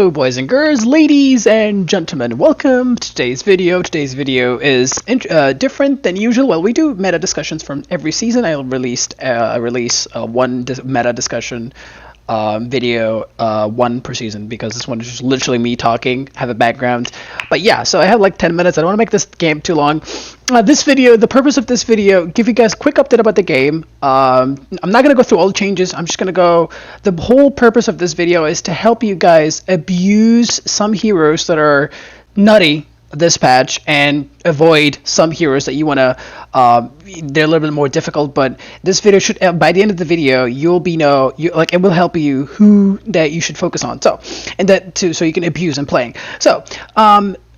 Hello boys and girls, ladies and gentlemen, welcome to today's video. Today's video is different than usual. Well, we do meta discussions from every season. I'll release one meta discussion video, one per season, because this one is just literally me talking, have a background. But yeah, so I have like 10 minutes. I don't want to make this game too long. This video, the purpose of this video, give you guys a quick update about the game. I'm not going to go through all the changes. I'm just going to go, the whole purpose of this video is to help you guys abuse some heroes that are nutty this patch and avoid some heroes that you want to they're a little bit more difficult. But this video should, by the end of the video, it will help you who that you should focus on, so you can abuse in playing. So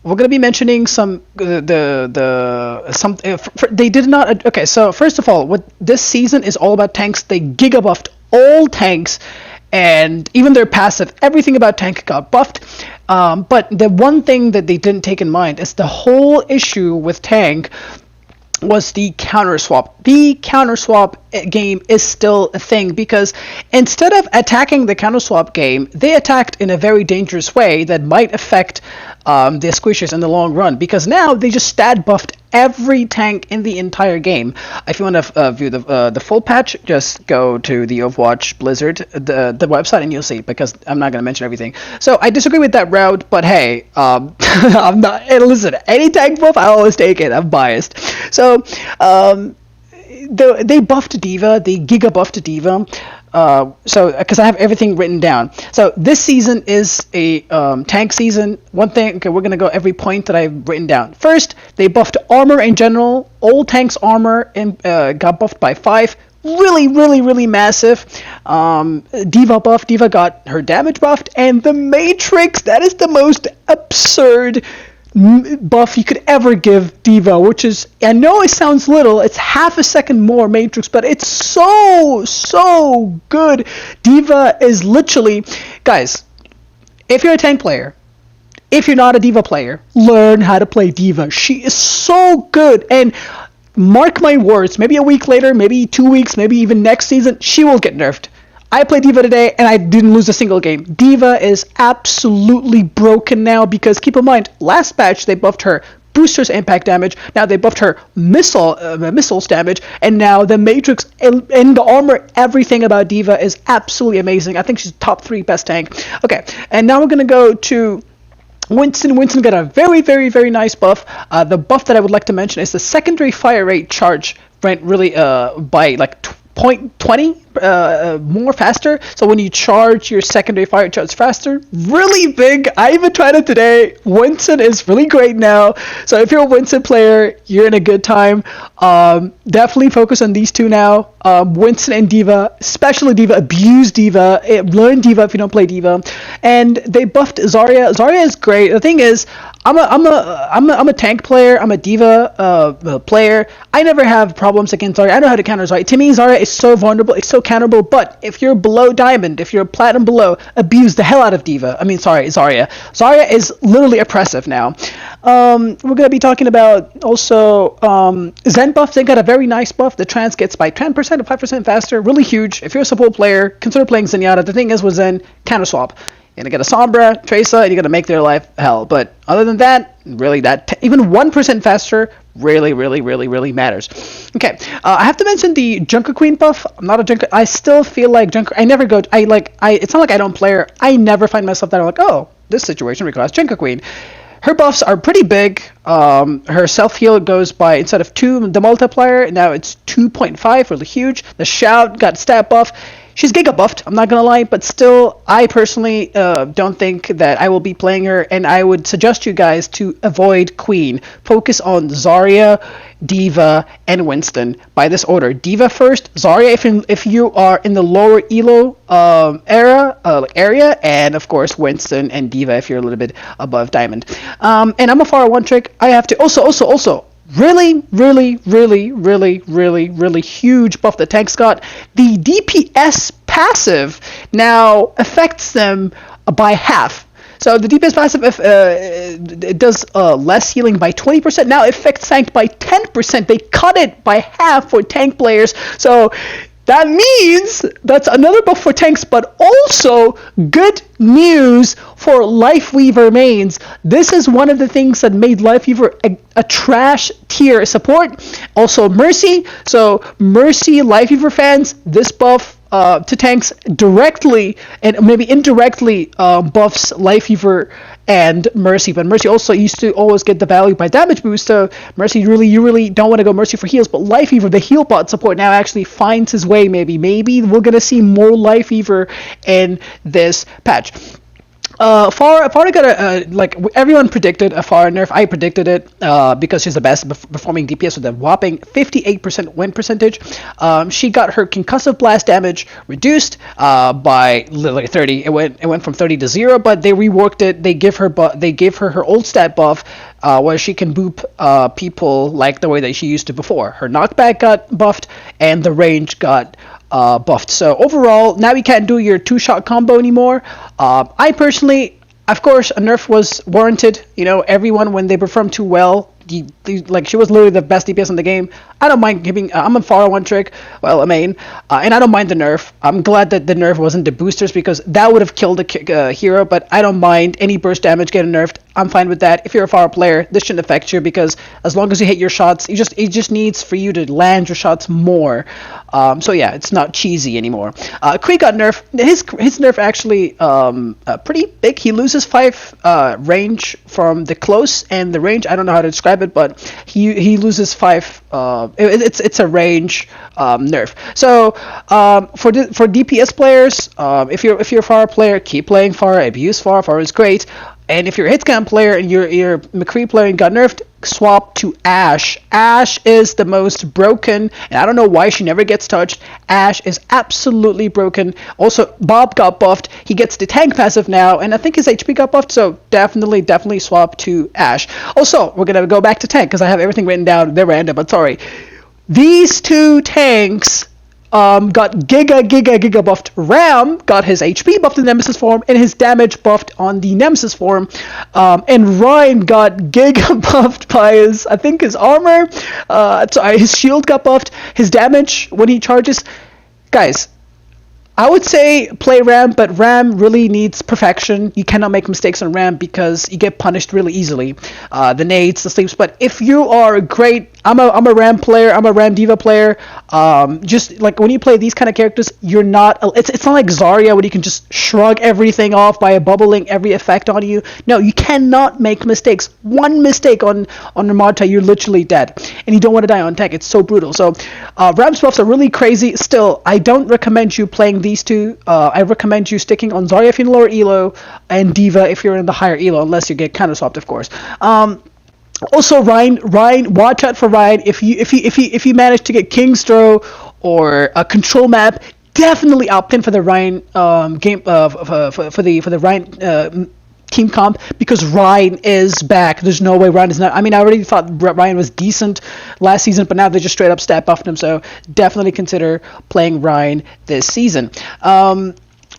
we're going to be mentioning some they did not. Okay, so first of all, what this season is all about tanks. They giga buffed all tanks, and even their passive, everything about tank got buffed. But the one thing that they didn't take in mind is the whole issue with tank was the counter swap. The counter swap game is still a thing, because instead of attacking the counter swap game, they attacked in a very dangerous way that might affect the squishers in the long run, because now they just stat buffed every tank in the entire game. If you want to view the full patch, just go to the Overwatch Blizzard, the website, and you'll see, because I'm not going to mention everything. So I disagree with that route, but hey, I'm not. Hey, listen, any tank buff, I always take it. I'm biased. So they buffed D.Va, they giga buffed D.Va. So because I have everything written down. So this season is a tank season. One thing, okay, we're gonna go every point that I've written down. First, they buffed armor in general. All tanks armor got buffed by 5. Really massive. D.Va buff. D.Va got her damage buffed, and the Matrix. That is the most absurd buff you could ever give D.Va, which is, I know it sounds little, it's half a second more Matrix, but it's so good. D.Va is literally, guys, if you're a tank player, if you're not a D.Va player, learn how to play D.Va. She is so good, and mark my words, maybe a week later, maybe 2 weeks, maybe even next season, she will get nerfed. I played D.Va today, and I didn't lose a single game. D.Va is absolutely broken now, because keep in mind, last patch they buffed her boosters impact damage, now they buffed her missiles damage, and now the Matrix and the armor, everything about D.Va is absolutely amazing. I think she's top 3 best tank. Okay, and now we're going to go to Winston. Winston got a very nice buff. The buff that I would like to mention is the secondary fire rate charge went really by like 0.20 more faster. So when you charge your secondary fire charge faster, really big. I even tried it today. Winston is really great now. So if you're a Winston player, you're in a good time. Definitely focus on these two now. Winston and D.Va, especially D.Va. Abuse D.Va. Learn D.Va if you don't play D.Va. And they buffed Zarya. Zarya is great. The thing is, I'm a tank player. I'm a D.Va player. I never have problems against Zarya. I know how to counter Zarya. To me, Zarya is so vulnerable. It's so counterable. But if you're below diamond, if you're platinum below, abuse the hell out of D.Va. Zarya. Zarya is literally oppressive now. We're gonna be talking about also Zen buff. Zen got a very nice buff. The trans gets by 10% to 5% faster. Really huge. If you're a support player, consider playing Zenyatta. The thing is with Zen, counter swap. You're gonna get a Sombra, Tracer, and you're gonna make their life hell. But other than that, really, even 1% faster really matters. Okay, I have to mention the Junker Queen buff. I'm not a Junker. I still feel like Junker. I never go. It's not like I don't play her. I never find myself that I'm like, oh, this situation requires Junker Queen. Her buffs are pretty big. Her self-heal goes by, instead of 2, the multiplier, now it's 2.5, really huge. The Shout got stat buff. She's giga buffed, I'm not gonna lie, but still, I personally don't think that I will be playing her, and I would suggest you guys to avoid Queen. Focus on Zarya, D.Va, and Winston by this order. D.Va first, Zarya if you are in the lower elo area, and of course Winston and D.Va if you're a little bit above diamond. And I'm a Pharah one trick. I have to also really huge buff the tanks got. The DPS passive now affects them by half. So the DPS passive, it does less healing by 20%. Now it affects tank by 10%. They cut it by half for tank players. So that means that's another buff for tanks, but also good news for Lifeweaver mains. This is one of the things that made Lifeweaver a trash tier support. Also Mercy. So Mercy Lifeweaver fans, this buff to tanks directly and maybe indirectly buffs Lifeweaver and Mercy, but Mercy also used to always get the value by damage boost, so Mercy you really don't want to go Mercy for heals, but Lifeweaver, the heal bot support, now actually finds his way. Maybe we're gonna see more Lifeweaver in this patch. Pharah got like everyone predicted a Pharah nerf. I predicted it because she's the best performing DPS with a whopping 58% win percentage. She got her concussive blast damage reduced by literally 30. It went from 30 to 0, but they reworked it. They gave her her old stat buff where she can boop people like the way that she used to before. Her knockback got buffed and the range got buffed. So overall, now you can't do your 2-shot combo anymore. I personally, of course, a nerf was warranted. You know, everyone, when they perform too well, like she was literally the best DPS in the game. I don't mind giving. I'm a Pharah one trick, well, a main, and I don't mind the nerf. I'm glad that the nerf wasn't the boosters because that would have killed the hero. But I don't mind any burst damage getting nerfed. I'm fine with that. If you're a Pharah player, this shouldn't affect you because as long as you hit your shots, it just needs for you to land your shots more. So yeah, it's not cheesy anymore. Krieg got nerfed. His nerf actually pretty big. He loses 5 range from the close and the range. I don't know how to describe it, but he loses 5. It's a range nerf. So for DPS players, if you're a Pharah player, keep playing Pharah. Abuse Pharah. Pharah is great. And if you're a hitscan player and you're McCree player and got nerfed, swap to Ashe. Ashe is the most broken, and I don't know why she never gets touched. Ashe is absolutely broken. Also, Bob got buffed. He gets the tank passive now, and I think his HP got buffed, so definitely swap to Ashe. Also, we're going to go back to tank, because I have everything written down. They're random, but sorry. These two tanks got giga buffed. Ram got his HP buffed in Nemesis form and his damage buffed on the Nemesis form. And Ryan got giga buffed by his armor. His shield got buffed. His damage when he charges. Guys, I would say play Ram, but Ram really needs perfection. You cannot make mistakes on Ram because you get punished really easily. The nades, the sleeps. But if you are great, I'm a Ram player. I'm a Ram Diva player. Just like when you play these kind of characters, you're not. It's not like Zarya where you can just shrug everything off by bubbling every effect on you. No, you cannot make mistakes. One mistake on Ramada, you're literally dead, and you don't want to die on tech. It's so brutal. So Ram's buffs are really crazy. Still, I don't recommend you playing these two. I recommend you sticking on Zarya if you're in lower elo, and Diva if you're in the higher elo, unless you get counter swapped, of course. Also, Ryan, watch out for Ryan. If you manage to get King's Throw or a control map, definitely outpin for the Ryan game for the Ryan team comp, because Ryan is back. There's no way Ryan is not. I mean, I already thought Ryan was decent last season, but now they just straight up stat buffed him. So definitely consider playing Ryan this season.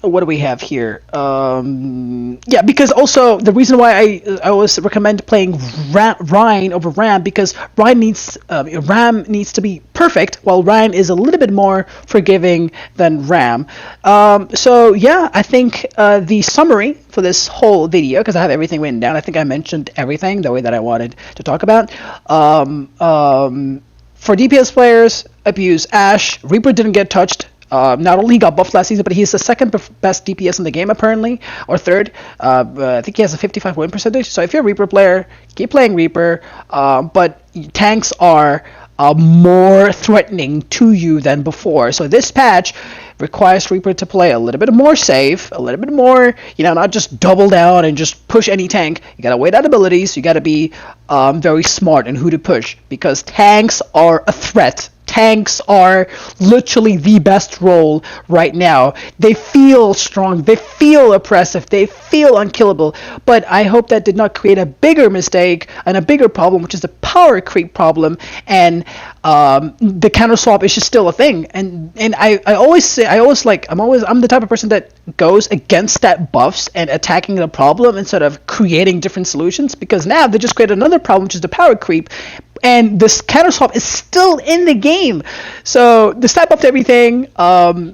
What do we have here? Yeah, because also the reason why I always recommend playing Ryan over Ram, because Ram needs to be perfect, while Ryan is a little bit more forgiving than Ram. So yeah, I think the summary for this whole video, because I have everything written down, I think I mentioned everything the way that I wanted to talk about. For DPS players, abuse Ashe. Reaper didn't get touched. Not only he got buffed last season, but he's the second best DPS in the game apparently, or third. I think he has a 55 win percentage. So if you're a Reaper player, keep playing Reaper. But tanks are more threatening to you than before. So this patch requires Reaper to play a little bit more safe, a little bit more, not just double down and just push any tank. You gotta wait out abilities. You gotta be very smart in who to push, because tanks are a threat. Tanks are literally the best role right now. They feel strong, they feel oppressive, they feel unkillable, but I hope that did not create a bigger mistake and a bigger problem, which is the power creep problem, and the counter swap is just still a thing. And I'm the type of person that goes against stat buffs and attacking the problem instead of creating different solutions, because now they just create another problem, which is the power creep. and this counter swap is still in the game. So the step up to everything,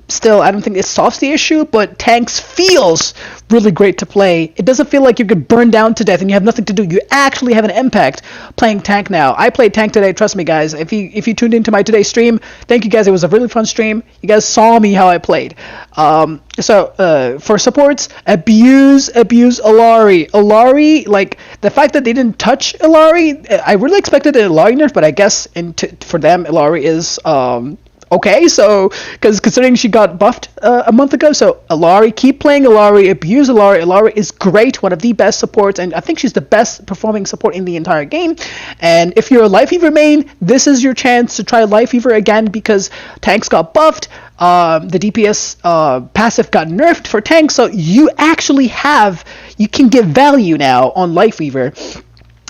still I don't think it solves the issue, but tanks feels really great to play. It doesn't feel like you get burned down to death and you have nothing to do. You actually have an impact playing tank now. I played tank today, trust me guys. If you tuned into my today's stream, thank you guys. It was a really fun stream. You guys saw me how I played. So for supports, abuse Illari. Illari, like the fact that they didn't touch Illari, I really expected an Illari nerf, but I guess for them Illari is okay. So because considering she got buffed a month ago, so Illari, keep playing Illari, abuse Illari. Illari is great, one of the best supports, and I think she's the best performing support in the entire game. And if you're a Life Weaver main, this is your chance to try Life Weaver again because tanks got buffed. The DPS passive got nerfed for tanks, so you can get value now on Life Weaver.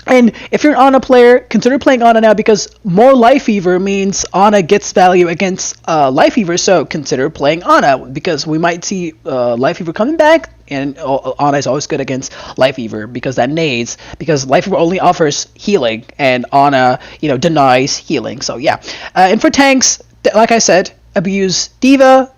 And if you're an Ana player, consider playing Ana now because more Life Weaver means Ana gets value against Life Weaver, so consider playing Ana because we might see Life Weaver coming back, and Ana is always good against Life Weaver because that nades, because Life Weaver only offers healing and Ana, denies healing. So yeah, and for tanks, like I said, abuse D.Va,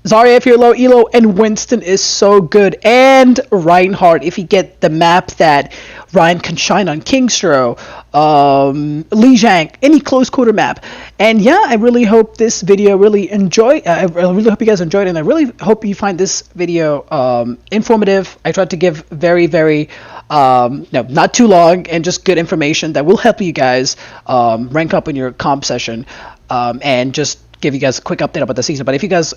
Zarya if you're low elo, and Winston is so good, and Reinhardt if you get the map that Ryan can shine on Kingstro, Li Zhang, any close quarter map. And yeah, I really hope this video I really hope you guys enjoyed it, and I really hope you find this video informative. I tried to give very, very not too long and just good information that will help you guys rank up in your comp session, and just give you guys a quick update about the season. But if you guys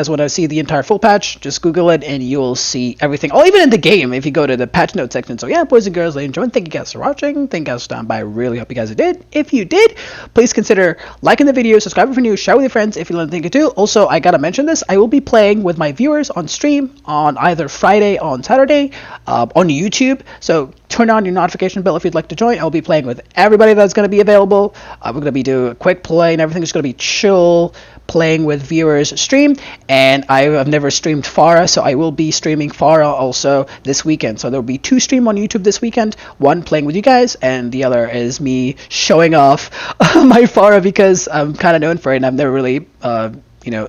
want to see the entire full patch, just Google it and you'll see everything. Oh, even in the game, if you go to the patch notes section. So yeah, boys and girls, I enjoyed. Thank you guys for watching. Thank you guys for stopping by. I really hope you guys did. If you did, please consider liking the video, subscribing for new, share with your friends if you learned anything to do. Also, I gotta mention this. I will be playing with my viewers on stream on either Friday or on Saturday on YouTube. So turn on your notification bell if you'd like to join. I'll be playing with everybody that's going to be available. We're going to be doing a quick play and everything's going to be chill, playing with viewers stream. And I have never streamed Pharah, so I will be streaming Pharah also this weekend. So there will be 2 streams on YouTube this weekend. One playing with you guys, and the other is me showing off my Pharah because I'm kind of known for it and I've never really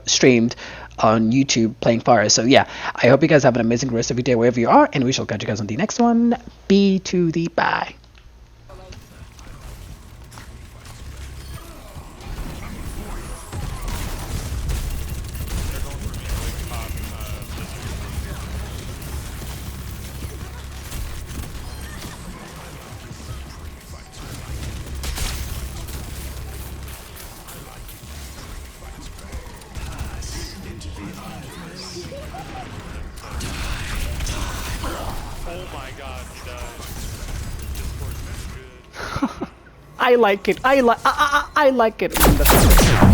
streamed on YouTube playing Pharah. So yeah, I hope you guys have an amazing rest of your day wherever you are, and we shall catch you guys on the next one. Be to the bye. Oh my god, he died. Discord is good. I like it. I like it.